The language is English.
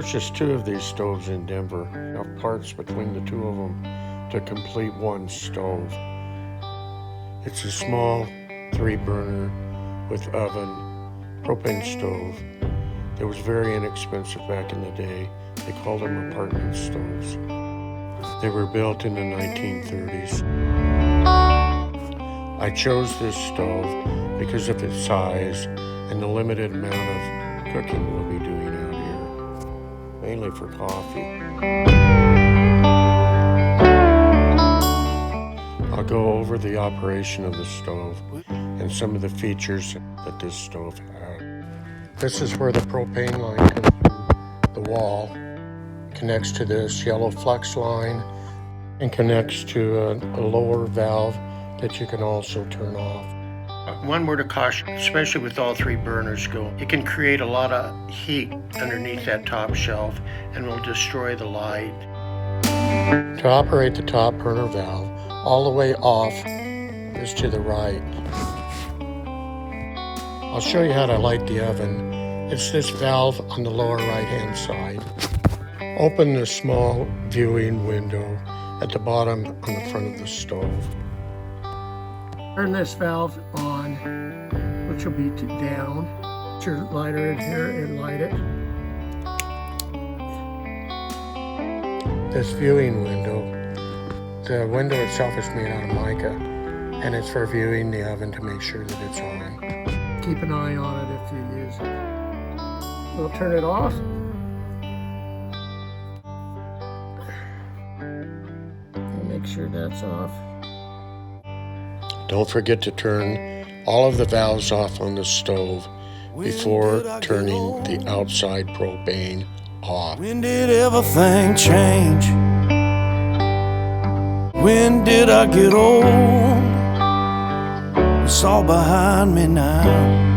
purchased 2 of these stoves in Denver. Enough parts between the 2 of them to complete one stove. It's a small 3-burner with oven, propane stove. It was very inexpensive back in the day. They called them apartment stoves. They were built in the 1930s. I chose this stove because of its size and the limited amount of cooking we'll be doing out here, mainly for coffee. I'll go over the operation of the stove and some of the features that this stove has. This is where the propane line comes through the wall, connects to this yellow flux line, and connects to a lower valve that you can also turn off. One word of caution, especially with all 3 burners going, it can create a lot of heat underneath that top shelf and will destroy the light. To operate the top burner valve, all the way off is to the right. I'll show you how to light the oven. It's this valve on the lower right-hand side. Open the small viewing window at the bottom on the front of the stove. Turn this valve on, which will be down. Put your lighter in here and light it. This viewing window, the window itself is made out of mica, and it's for viewing the oven to make sure that it's on. Keep an eye on it if you use it. We'll turn it off. And make sure that's off. Don't forget to turn all of the valves off on the stove before turning the outside propane off. When did everything change? When did I get old? It's all behind me now.